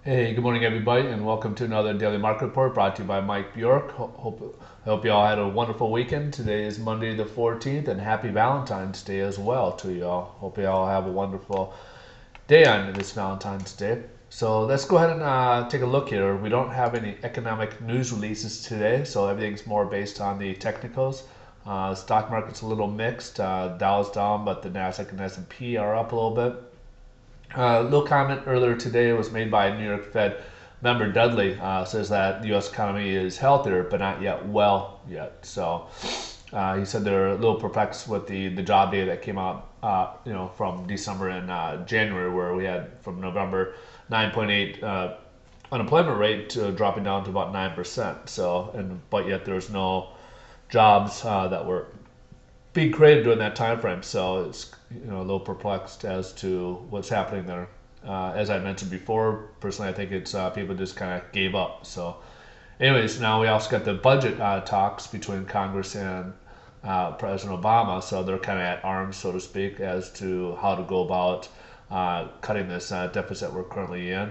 Hey, good morning, everybody, and welcome to another daily market report brought to you by Mike Bjork. I hope you all had a wonderful weekend. Today is Monday the 14th, and happy Valentine's Day as well to you all. Hope you all have a wonderful day on this Valentine's Day. So let's go ahead and take a look here. We don't have any economic news releases today, so everything's more based on the technicals. Stock market's a little mixed. Dow's down, but the Nasdaq and S&P are up a little bit. A little comment earlier today was made by New York Fed member Dudley. Says that the U.S. economy is healthier, but not yet well yet. So he said they're a little perplexed with the job data that came out, from December and January, where we had from November 9.8 unemployment rate to dropping down to about 9%. But yet there's no jobs that were being created during that time frame. So it's a little perplexed as to what's happening there. As I mentioned before, personally, I think it's people just kind of gave up. So, anyways, now we also got the budget talks between Congress and President Obama. So they're kind of at arms, so to speak, as to how to go about cutting this deficit we're currently in.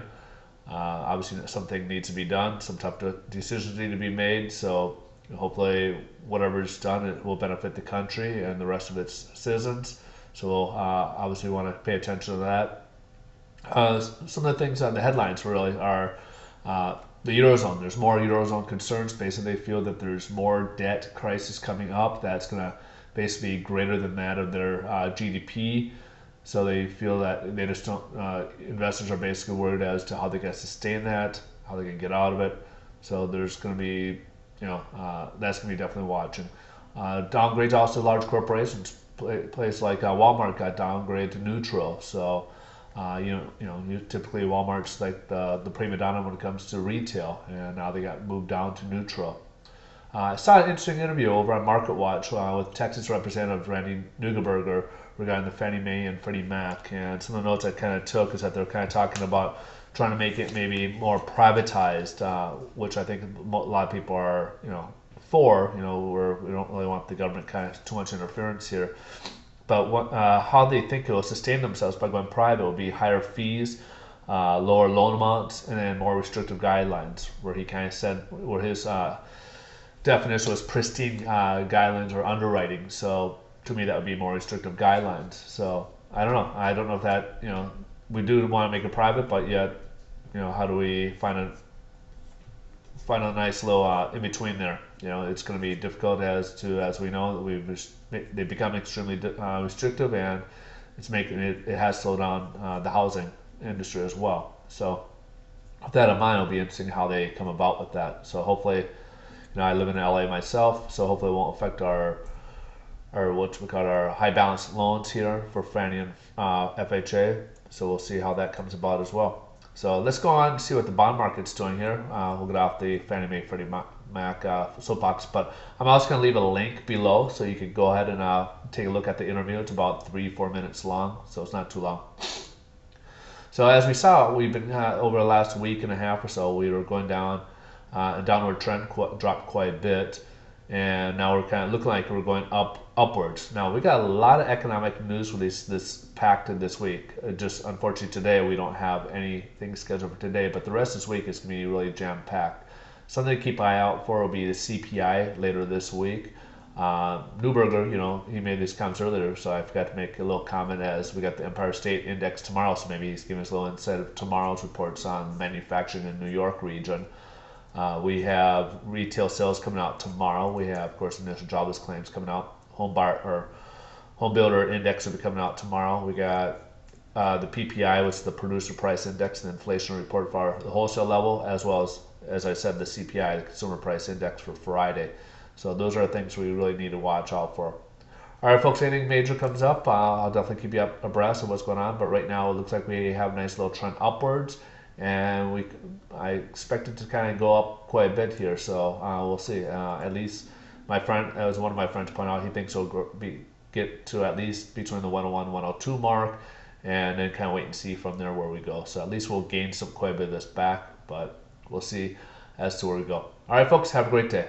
Obviously, something needs to be done. Some tough decisions need to be made. So hopefully, whatever is done, it will benefit the country and the rest of its citizens. So we'll obviously want to pay attention to that. Some of the things on the headlines really are the Eurozone. There's more Eurozone concerns. Basically, they feel that there's more debt crisis coming up that's going to basically be greater than that of their GDP. So they feel that they just don't. Investors are basically worried as to how they can sustain that, how they can get out of it. So there's going to be, that's going to be definitely watching. Downgrades also large corporations. Place like Walmart got downgraded to neutral. So typically Walmart's like the prima donna when it comes to retail, and now they got moved down to neutral. I saw an interesting interview over on Market Watch with Texas Representative Randy Neugebauer regarding the Fannie Mae and Freddie Mac. And some of the notes I kind of took is that they're kind of talking about trying to make it maybe more privatized, which I think a lot of people are, for. Where we don't really want the government kind of too much interference here. But how they think it will sustain themselves by going private will be higher fees, lower loan amounts, and then more restrictive guidelines. Where he kind of said, where his definition was pristine guidelines or underwriting. So to me, that would be more restrictive guidelines. So I don't know. I don't know if that we do want to make it private, but yet how do we find a nice little in between there? It's going to be difficult as we know they become extremely restrictive, and it has slowed down the housing industry as well. So with that in mind, it'll be interesting how they come about with that. So hopefully, I live in LA myself, so hopefully it won't affect our what we call our high balance loans here for Fannie and FHA. So we'll see how that comes about as well. So let's go on and see what the bond market's doing here. We'll get off the Fannie Mae Freddie Mac soapbox, but I'm also going to leave a link below so you can go ahead and take a look at the interview. It's about 3-4 minutes long, so it's not too long. So as we saw, we've been over the last week and a half or so, we were going down, a downward trend dropped quite a bit, and now we're kind of looking like we're going upwards. Now we got a lot of economic news release packed in this week. Just unfortunately today we don't have anything scheduled for today, but the rest of this week is going to be really jam packed. Something to keep an eye out for will be the CPI later this week. Neuberger, he made these comments earlier, so I forgot to make a little comment as we got the Empire State Index tomorrow, so maybe he's giving us a little insight of tomorrow's reports on manufacturing in the New York region. We have retail sales coming out tomorrow. We have, of course, initial jobless claims coming out. Home builder index will be coming out tomorrow. We got the PPI, which is the producer price index, and the inflation report for the wholesale level, as well as I said, the CPI, the consumer price index for Friday. So those are things we really need to watch out for. All right, folks, anything major comes up, I'll definitely keep you abreast of what's going on. But right now, it looks like we have a nice little trend upwards, and I expect it to kind of go up quite a bit here. So we'll see. At least my friend, as one of my friends pointed out, he thinks it'll get to at least between the 101 102 mark, and then kind of wait and see from there where we go. So at least we'll gain quite a bit of this back, but we'll see as to where we go. All right, folks, have a great day.